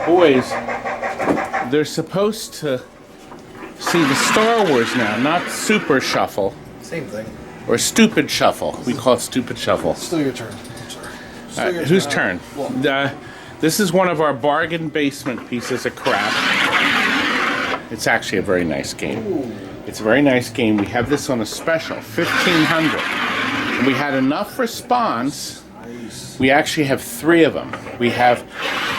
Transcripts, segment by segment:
boys, they're supposed to see the Star Wars now, not Super Shuffle. Same thing. Or Stupid Shuffle. We call it Stupid Shuffle. Still your turn. I'm sorry. Whose turn? This is one of our bargain basement pieces of crap. It's actually a very nice game. Ooh. It's a very nice game. We have this on a special, 1,500. And we had enough response. Nice. We actually have 3 of them. We have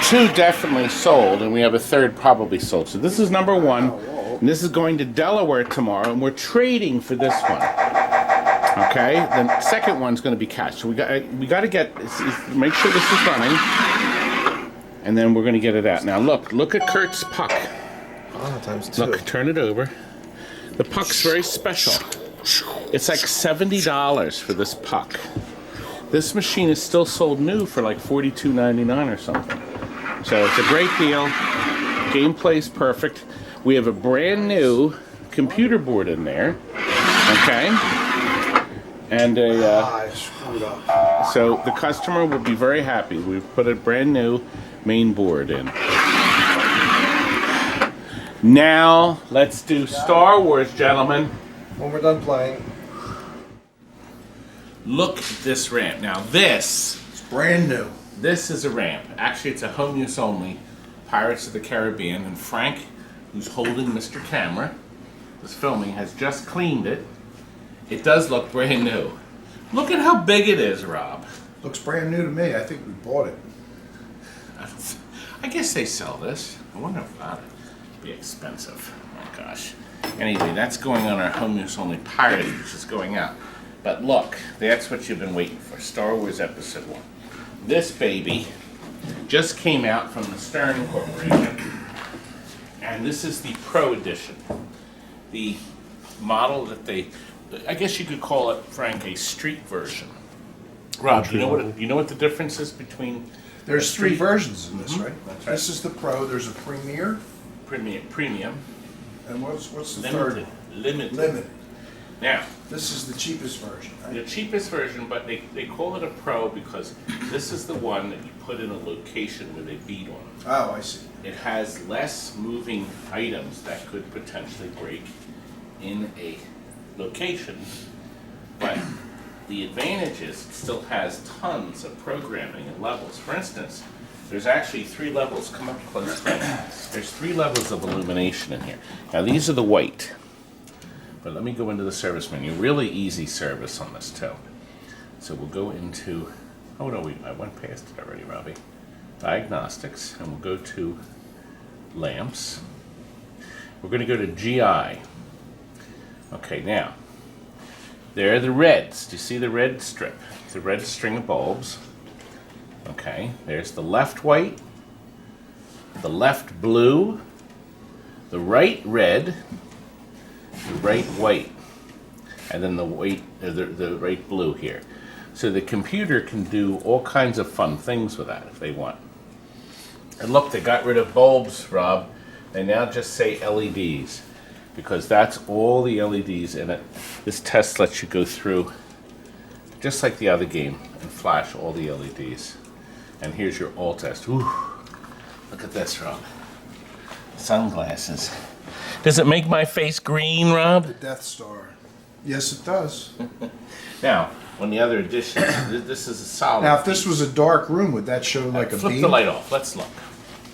2 definitely sold, and we have a 3rd probably sold. So this is number 1, and this is going to Delaware tomorrow, and we're trading for this one. Okay, the second one's going to be cash. So we got to get make sure this is running, and then we're going to get it out. Now look at Kurt's puck. Times 2. Look, turn it over. The puck's very special. It's like $70 for this puck. This machine is still sold new for like $42.99 or something. So it's a great deal. Gameplay's perfect. We have a brand new computer board in there. Okay. And I screwed up. so the customer will be very happy. We've put a brand new main board in. Now let's do Star Wars, gentlemen. When we're done playing. Look at this ramp. Now this It's brand new. This is a ramp. Actually, it's a home use only. Pirates of the Caribbean. And Frank, who's holding Mr. Camera, who's filming, has just cleaned it. It does look brand new. Look at how big it is, Rob. Looks brand new to me. I think we bought it. I guess they sell this. I wonder if that'd be expensive. Oh gosh. Anyway, that's going on our home use only Pirate, which is going out. But look, that's what you've been waiting for. Star Wars Episode 1. This baby just came out from the Stern Corporation. And this is the Pro Edition. The model that they, I guess you could call it, Frank, a street version. Rob, you know what the difference is between? There's 3 versions in this, right? That's right. This is the Pro. There's a Premier. Premium. And what's the third? Limited. Now, This is the cheapest version, right? the cheapest version, but they call it a Pro because this is the one that you put in a location with a bead on it. Oh, I see. It has less moving items that could potentially break in a location, but the advantage is it still has tons of programming and levels. For instance, there's actually 3 levels. Come up close. There's 3 levels of illumination in here. Now these are the white, but let me go into the service menu. Really easy service on this too. So we'll go into, oh no, I went past it already, Robbie. Diagnostics, and we'll go to lamps. We're going to go to GI. Okay, now, there are the reds. Do you see the red strip? The red string of bulbs. Okay, there's the left white, the left blue, the right red, the right white, and then the right blue here. So the computer can do all kinds of fun things with that if they want. And look, they got rid of bulbs, Rob. They now just say LEDs because that's all the LEDs in it. This test lets you go through just like the other game and flash all the LEDs. And here's your all test. Ooh, look at this, Rob. Sunglasses. Does it make my face green, Rob? The Death Star. Yes, it does. Now, on the other edition, this is a solid. Now, if this was a dark room, would that show like a flip beam? the light off. Let's look.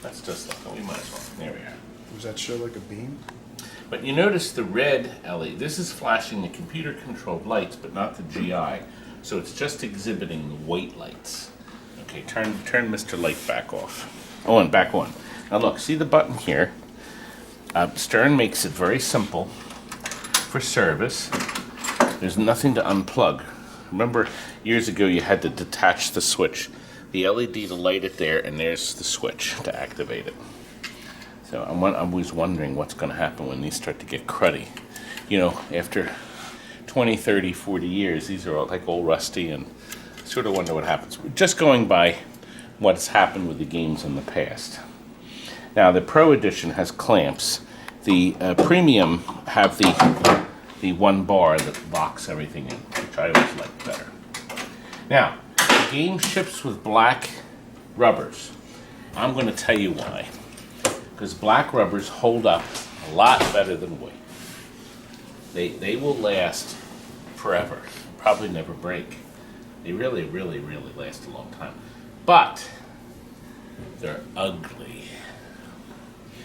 Let's just look. We might as well. There we are. Does that show like a beam? But you notice the red LED. This is flashing the computer-controlled lights, but not the GI. So it's just exhibiting the white lights. Okay, turn Mr. Light back off. Oh, and back on. Now look, see the button here? Stern makes it very simple for service. There's nothing to unplug. Remember, years ago you had to detach the switch. The LED to light it there, and there's the switch to activate it. So I'm always wondering what's going to happen when these start to get cruddy. You know, after 20, 30, 40 years, these are all like all rusty, and sort of wonder what happens. We're just going by what's happened with the games in the past. Now, the Pro Edition has clamps. The Premium have the one bar that locks everything in, which I always like better. Now, the game ships with black rubbers. I'm going to tell you why. because black rubbers hold up a lot better than white. They will last forever, probably never break. They really, really, really last a long time. But they're ugly.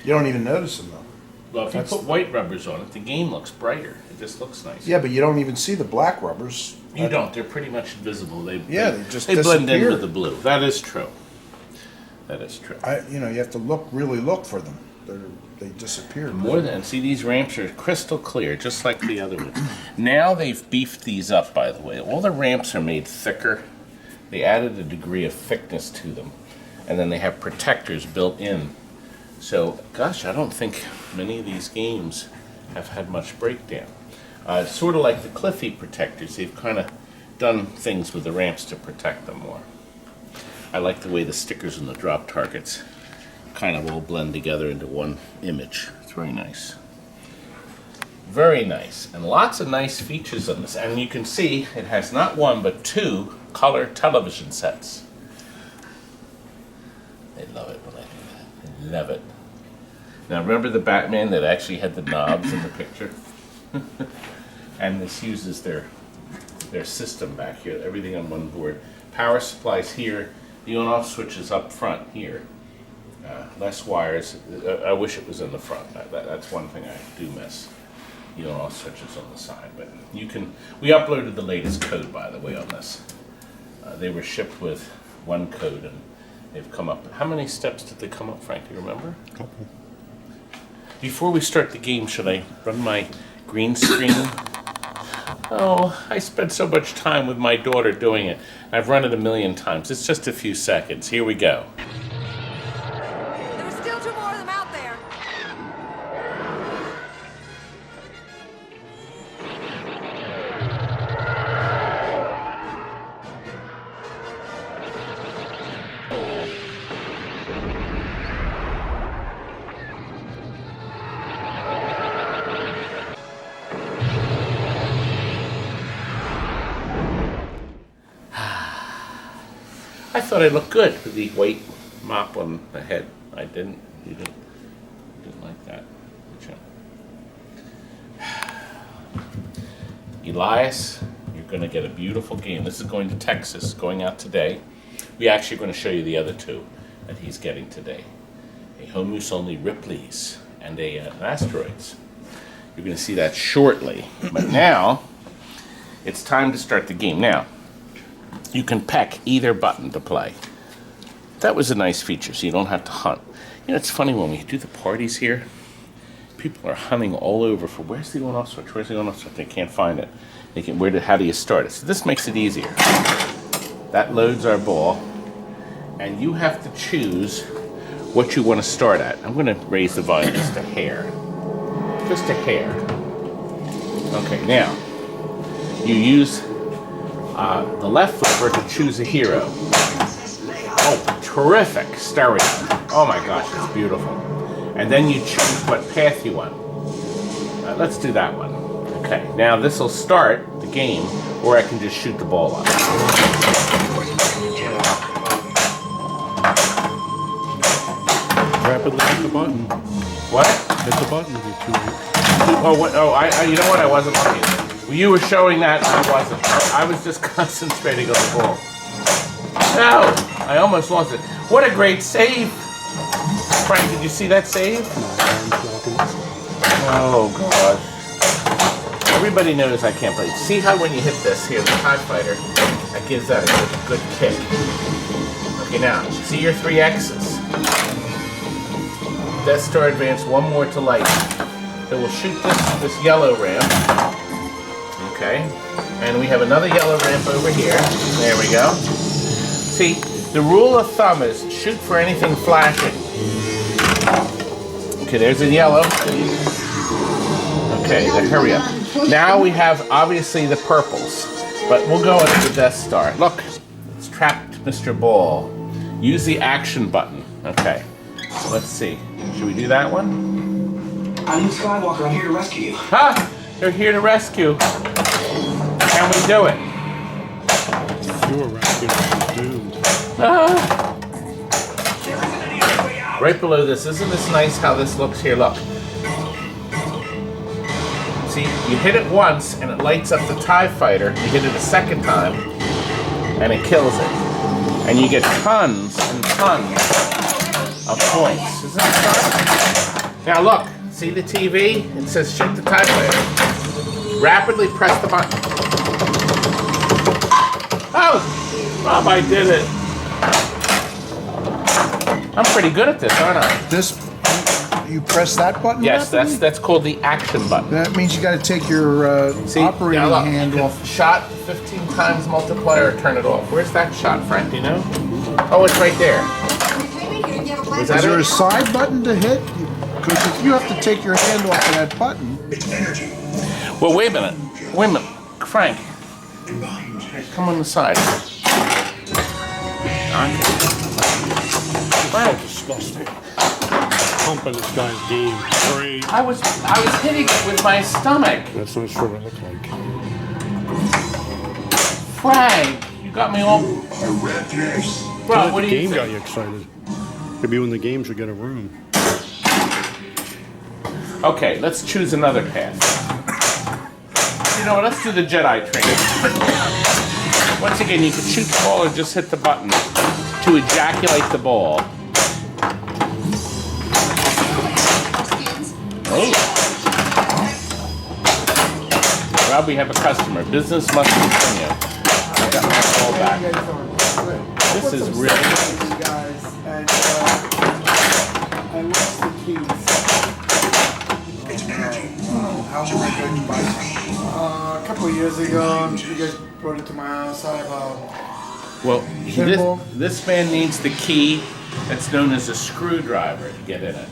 You don't even notice them though. Well, if you put white rubbers on it, the game looks brighter. It just looks nice. Yeah, but you don't even see the black rubbers. You don't. They're pretty much invisible. They just they blend in disappear. with the blue. That is true. That is true. You have to really look for them. They disappear. More than, see, these ramps are crystal clear, just like the other ones. Now they've beefed these up, by the way. All the ramps are made thicker. They added a degree of thickness to them. And then they have protectors built in. So, gosh, I don't think many of these games have had much breakdown. Sort of like the Cliffy protectors. They've kind of done things with the ramps to protect them more. I like the way the stickers and the drop targets kind of all blend together into one image. It's very nice. Very nice. And lots of nice features on this. And you can see it has not one but two color television sets. They love it when I do that. They love it. Now remember the Batman that actually had the knobs in the picture? And this uses their system back here, everything on one board. Power supplies here, the on-off switch is up front here. Less wires. I wish it was in the front. That's one thing I do miss. The on-off switches on the side. But you can. We uploaded the latest code, by the way, on this. They were shipped with one code, and they've come up. How many steps did they come up, Frank? Do you remember? A couple. Before we start the game, should I run my green screen? Oh, I spent so much time with my daughter doing it. I've run it a million times. It's just a few seconds. Here we go. There's still two more of them out there. I thought I looked good with the white mop on the head. I didn't. You didn't like that, did you? Elias, you're going to get a beautiful game. This is going to Texas, going out today. We actually are going to show you the other two that he's getting today. A home use only Ripley's and an Asteroids. You're going to see that shortly. But now, it's time to start the game. Now, you can peck either button to play. That was a nice feature, so you don't have to hunt. You know, it's funny when we do the parties here, people are hunting all over for where's the on-off switch, where's the on-off switch? They can't find it. How do you start it? So this makes it easier. That loads our ball, and you have to choose what you want to start at. I'm going to raise the volume just a hair. Just a hair. Okay, now, you use the left flipper to choose a hero. Oh, terrific stereo. Oh my gosh, it's beautiful. And then you choose what path you want. Let's do that one. Okay, now this will start the game, or I can just shoot the ball up. Rapidly hit the button. What? Hit the button. Oh, what? Oh, you know what? I wasn't looking. Well, you were showing that, I wasn't. I was just concentrating on the ball. No! I almost lost it. What a great save! Frank, did you see that save? Oh, gosh. Everybody knows I can't play. See how when you hit this here, the TIE Fighter, that gives that a good kick. Okay, now, see your 3 X's. Death Star Advance, one more to light. So we'll shoot this yellow ramp. Okay. And we have another yellow ramp over here. There we go. See, the rule of thumb is shoot for anything flashing. Okay, there's a yellow. Okay, then hurry up. Now we have, obviously, the purples. But we'll go into the Death Star. Look, it's trapped Mr. Ball. Use the action button. Okay, so let's see. Should we do that one? I'm Luke Skywalker. I'm here to rescue you. Ha! They're here to rescue. Can we do it? You were rescued from doom. Ah. There isn't any other way out. Right below this. Isn't this nice how this looks here? Look. See, you hit it once and it lights up the TIE fighter. You hit it a second time and it kills it. And you get tons and tons of points. Isn't that fun? Now look, see the TV? It says shoot the TIE fighter. Rapidly press the button. Oh! Rob, I did it. I'm pretty good at this, aren't I? This, you press that button? Yes, rapidly? that's called the action button. That means you got to take your See, operating now look, hand off. Shot 15 times multiplier, turn it off. Where's that shot, Frank? Do you know? Oh, it's right there. Was that Is there it? a side button to hit? Because if you have to take your hand off of that button. Well, wait a minute. Wait a minute. Frank. Come on the side. Frank. Disgusting. Pumping this guy's game. Great. I was hitting it with my stomach. That's not sure what I look like. Frank, you got me all. Bro, what do The you game got think? you excited. Maybe when the games will get a room. Okay, let's choose another path. You know what? Let's do the Jedi training. Once again, you can shoot the ball or just hit the button to ejaculate the ball. Oh. Rob, we have a customer. Business must continue. I got my ball back. This is really nice. Guys, and I lost the keys. How long ago did you buy some? A couple of years ago, you guys brought it to my house. I have Well, Pinball. this man needs the key that's known as a screwdriver to get in it.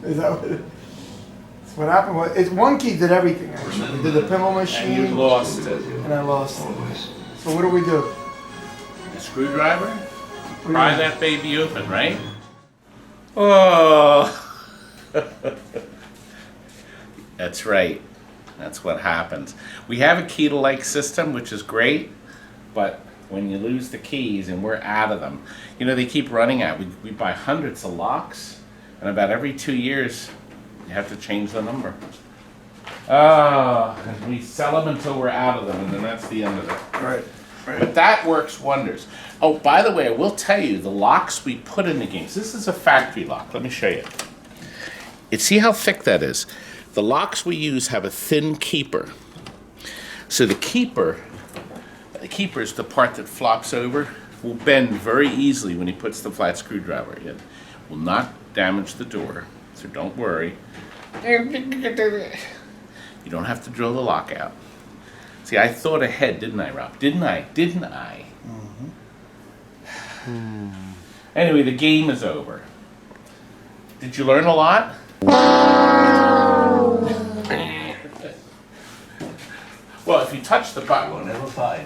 is that what? That's what happened. Was it's one key did everything. Actually, we did the pinball machine, And you lost it. and I lost it. So what do we do? The screwdriver? Pry that baby open, right? Oh. That's right. That's what happens. We have a key-to-like system, which is great, but when you lose the keys and we're out of them, you know, they keep running out. We buy hundreds of locks, and about every 2 years, you have to change the number. Oh, and we sell them until we're out of them, and then that's the end of it. Right. But that works wonders. Oh, by the way, I will tell you, the locks we put in the games, this is a factory lock. Let me show you. See how thick that is? The locks we use have a thin keeper. So the keeper is the part that flops over, will bend very easily when he puts the flat screwdriver in. Will not damage the door, so don't worry. You don't have to drill the lock out. See, I thought ahead, didn't I, Rob? Didn't I? Mm-hmm. Anyway, the game is over. Did you learn a lot? Well, if you touch the You will button never find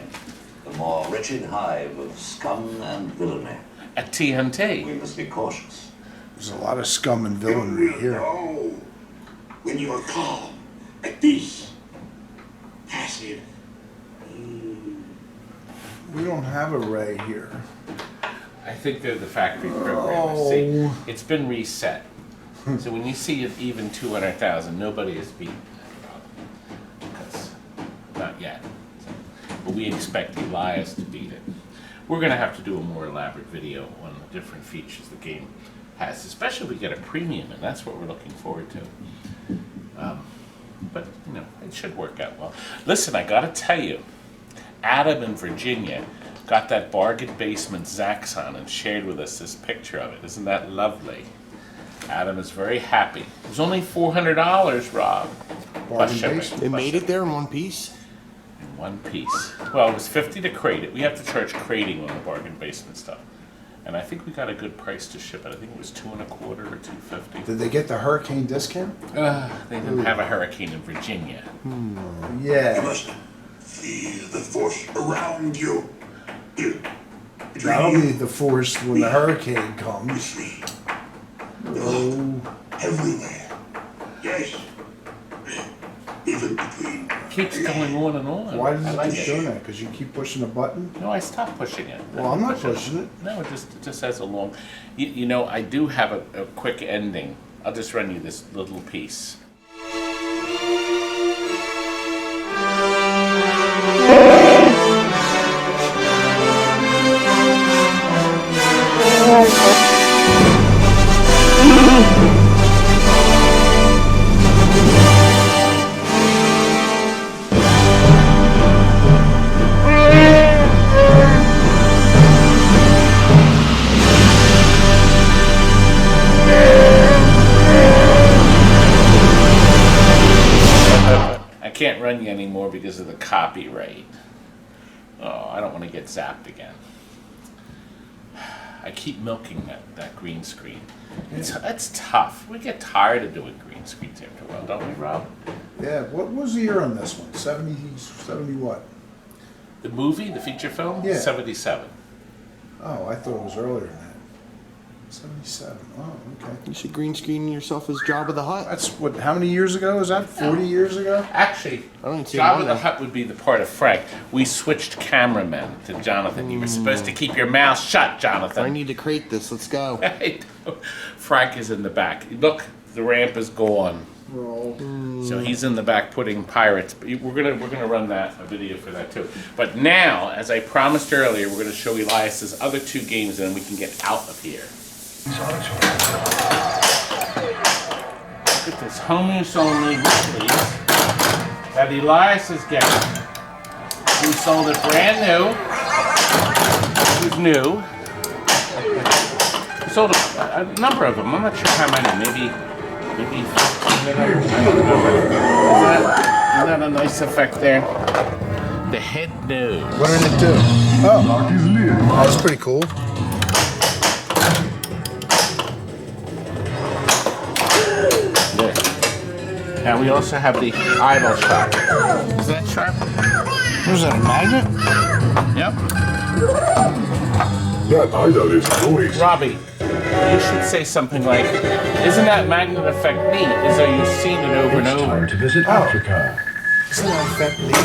a more wretched hive of scum and villainy. at TNT. We must be cautious. There's a lot of scum and villainy here. know when you are calm, at peace, passive. We don't have a Ray here. I think they're the factory programmers. See, it's been reset. So when you see it even 200,000, nobody is beaten that, because not yet. But we expect Elias to beat it. We're going to have to do a more elaborate video on the different features the game has, especially if we get a premium, and that's what we're looking forward to. But, you know, it should work out well. Listen, I got to tell you, Adam in Virginia got that bargain basement Zaxxon and shared with us this picture of it. Isn't that lovely? Adam is very happy. It was only $400, Rob. Plus shipping. basement. They made it there in one piece? In one piece. Well, it was $50 to crate it. We have to charge crating on the bargain basement stuff. And I think we got a good price to ship it. I think it was $2.25 or $2.50. Did they get the hurricane discount? They didn't have a hurricane in Virginia. You Yeah. must feel the force around you. That'll be the force when the hurricane comes. Oh. Everywhere. Yes. Even between keeps going on and on. Why does I it like keep doing that? Because you keep pushing a button? No, I stopped pushing it. Well, I'm not pushing it. No, it just has a long. You know, I do have a quick ending. I'll just run you this little piece. I can't run you anymore because of the copyright. Oh, I don't want to get zapped again. I keep milking that green screen. It's tough. We get tired of doing green screens after a while, don't we, Rob? Yeah, what was the year on this one? 70 what? The movie, the feature film? Yeah. 77. Oh, I thought it was earlier than that. 77. Oh, okay. You should green screen yourself as Jabba the Hutt. That's what, how many years ago is that? 40 years ago? Actually, I don't see Jabba why. the Hutt would be the part of Frank. We switched cameramen to Jonathan. You were supposed to keep your mouth shut, I Jonathan. need to crate this. Let's go. Frank is in the back. Look, the ramp is gone. Roll. So he's in the back putting pirates. We're gonna run a video for that too. But now, as I promised earlier, we're gonna show Elias's other two games, and then we can get out of here. Look at this home use only Ripley's that Elias is getting. We sold it brand new. It was new. We sold a number of them. I'm not sure how many. Maybe. I don't know. Isn't that a nice effect there? The head nose. What did it do? Oh, that's pretty cool. There. Now we also have the idle shot. Is that sharp? What is that, a magnet? Yep. That idol is noise. Robbie, you should say something like, "Isn't that magnet effect neat?" As though you've seen it over and over. To visit Africa. Isn't that effect neat?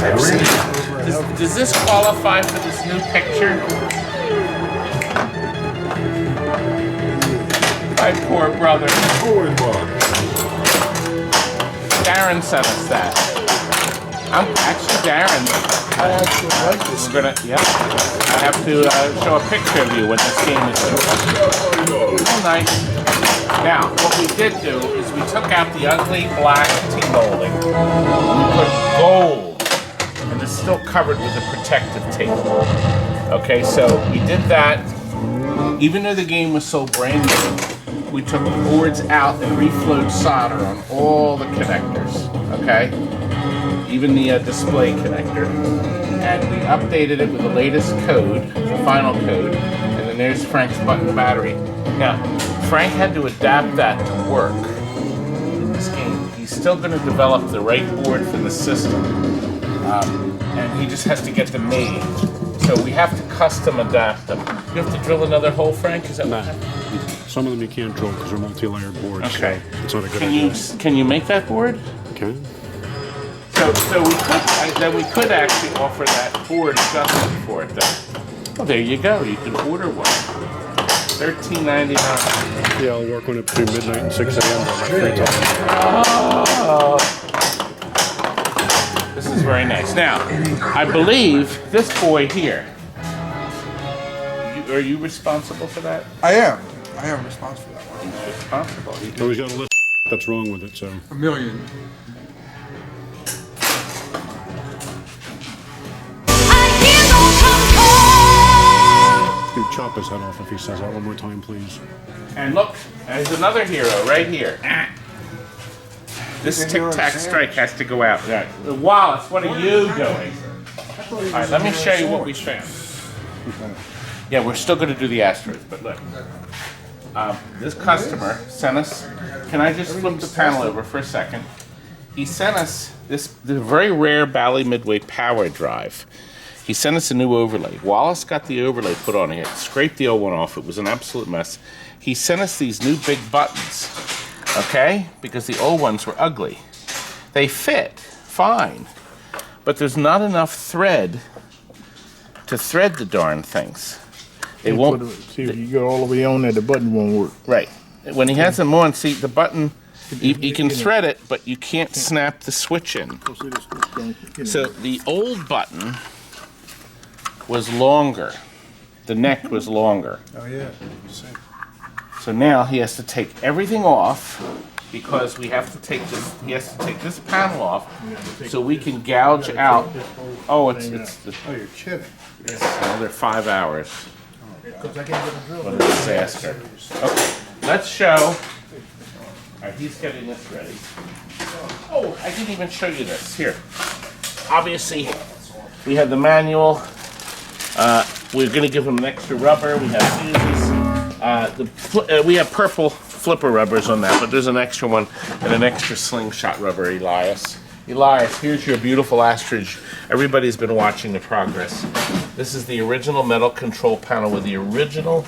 I've seen it over and over. Does this qualify for this new picture? My poor brother. Darren sent us that. I'm actually Darren. I actually like this. We're gonna, yeah. I have to show a picture of you when this game is over. Oh, nice. Now, what we did do is we took out the ugly black T-molding. We put gold, and it's still covered with a protective tape. Okay, so we did that. Even though the game was so brand new, we took the boards out and reflowed solder on all the connectors. Okay, even the display connector. And we updated it with the latest code, the final code, and then there's Frank's button battery. Now, Frank had to adapt that to work in this game. He's still going to develop the right board for the system, and he just has to get them made. So we have to custom adapt them. You have to drill another hole, Frank? Is that what happened? Some of them you can't drill because they're multi-layered boards. Okay. So it's not a good idea. Can you make that board? Okay. So we could actually offer that board adjustment for it then. Well, there you go. You can order one. $13.99. Yeah, I'll work on it between midnight and 6 a.m. This is very nice. Now, I believe this boy here. Are you responsible for that? I am responsible for that one. He's responsible. So he's got a list that's wrong with it, so. A million. Dude, chop his head off if he says that one more time, please. And look, there's another hero right here. This tic-tac strike has to go out. Right. Wallace, what are you doing? All right, let me show you what we found. Yeah, we're still going to do the asteroids, but look. This customer sent us, can I just flip the panel over for a second? He sent us the very rare Bally Midway power drive. He sent us a new overlay. Wallace got the overlay put on it, scraped the old one off. It was an absolute mess. He sent us these new big buttons, okay? Because the old ones were ugly. They fit fine. But there's not enough thread to thread the darn things. They won't. See, if you go all the way on there, the button won't work. Right. When he has them on, see the button. You can thread it, but you can't snap the switch in. So the old button was longer. The neck was longer. Oh yeah. So now he has to take everything off because we have to take this. He has to take this panel off so we can gouge out. Oh, it's Oh, you're kidding. another 5 hours. What a disaster. Okay, let's show. All right, he's getting this ready. Oh, I didn't even show you this. Here. Obviously, we have the manual. We're going to give him an extra rubber. We have fuses. We have purple flipper rubbers on that, but there's an extra one and an extra slingshot rubber, Elias. Elias, here's your beautiful Asteroid. Everybody's been watching the progress. This is the original metal control panel with the original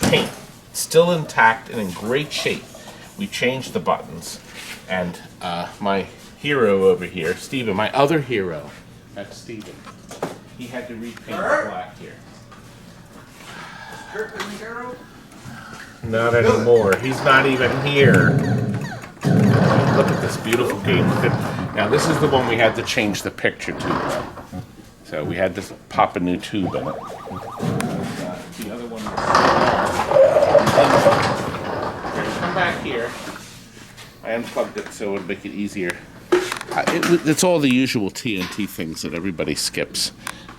paint. Still intact and in great shape. We changed the buttons. And my hero over here, Steven, my other hero, that's Steven. He had to repaint the black here. Kurt is the hero? Not anymore. He's not even here. Look at this beautiful game. Now this is the one we had to change the picture to. So we had to pop a new tube in it. The other one was come back here. I unplugged it so it would make it easier. It's all the usual TNT things that everybody skips.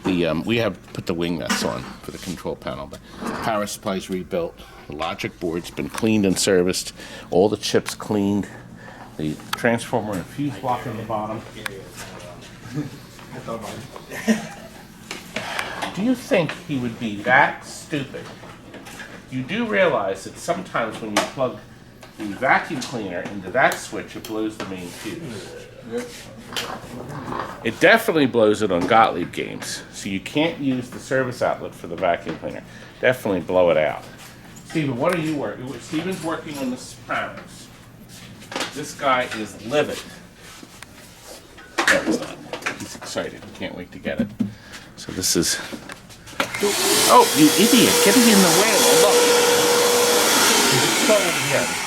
We have put the wing nuts on for the control panel, but power supply's rebuilt. The logic board's been cleaned and serviced. All the chips cleaned. The transformer and fuse block on the bottom. Do you think he would be that stupid? You do realize that sometimes when you plug the vacuum cleaner into that switch, it blows the main fuse. It definitely blows it on Gottlieb games, so you can't use the service outlet for the vacuum cleaner. Definitely blow it out. Steven, what are you working with? Steven's working on the Sopranos. This guy is livid. No, he's not. He's excited. He can't wait to get it. So this is... Oh, you idiot. Getting in the way. Look.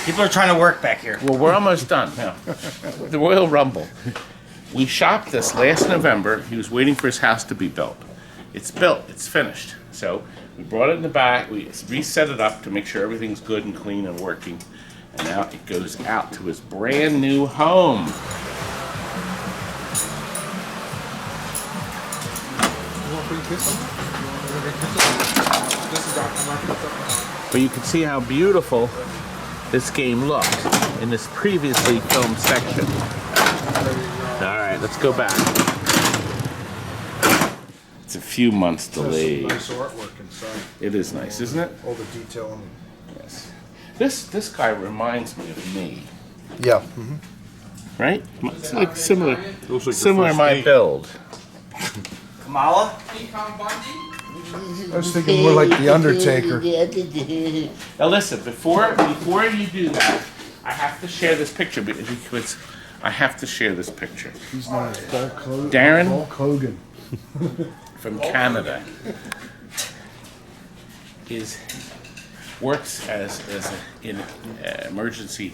People are trying to work back here. Well, we're almost done now. The Royal Rumble. We shopped this last November. He was waiting for his house to be built. It's built. It's finished. So we brought it in the back. We reset it up to make sure everything's good and clean and working. And now it goes out to his brand new home. But you can see how beautiful this game looked in this previously filmed section. All right, let's go back. It's a few months delayed. Nice artwork inside. It is nice, isn't it? All the detail on it. Yes. This guy reminds me of me, Yeah. right? It's like similar Looks like similar my build. Kamala? I was thinking more like the Undertaker. Now listen, before you do that, I have to share this picture because I have to share this picture. He's not Darren Hulk Hogan. from Canada works as in emergency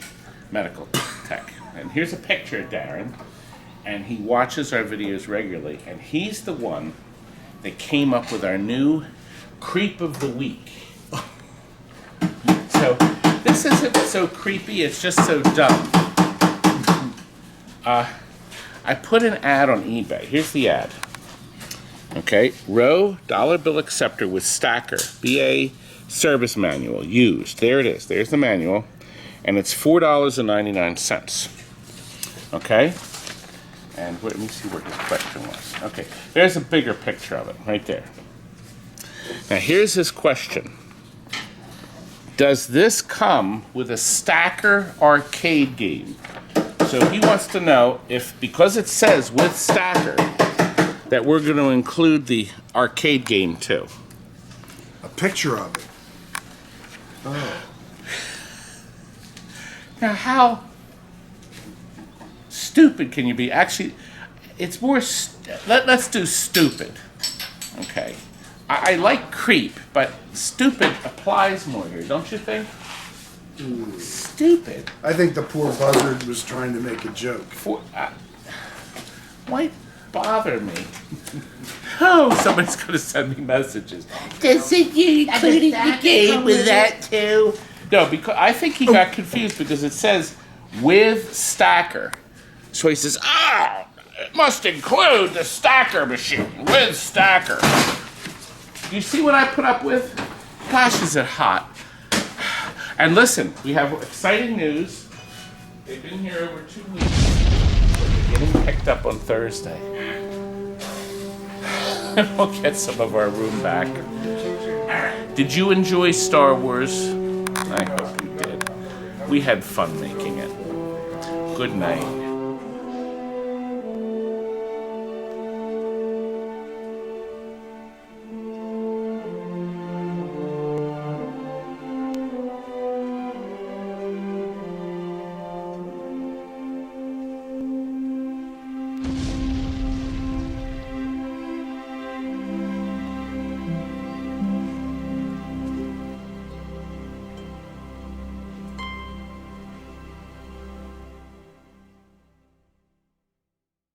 medical tech. And here's a picture of Darren, and he watches our videos regularly, and he's the one that came up with our new creep of the week. So this isn't so creepy, it's just so dumb. I put an ad on eBay. Here's the ad. Okay, Row dollar bill acceptor with stacker, BA service manual, used. There it is. There's the manual. And it's $4.99. Okay? And let me see where his question was. Okay, there's a bigger picture of it right there. Now here's his question. Does this come with a stacker arcade game? So he wants to know if, because it says with stacker, that we're going to include the arcade game too. A picture of it. Oh. Now how stupid can you be? Actually, it's more. Let's do stupid. Okay. I like creep, but stupid applies more here, don't you think? Stupid. I think the poor buzzard was trying to make a joke. Why bother me? Oh, somebody's gonna send me messages. Doesn't you including the game with that too? No, because I think he got confused because it says with stacker. So he says, it must include the stacker machine with stacker. Do you see what I put up with? Gosh, is it hot. And listen, we have exciting news. They've been here over 2 weeks. They're getting picked up on Thursday. And we'll get some of our room back. Did you enjoy Star Wars? I hope you did. We had fun making it. Good night.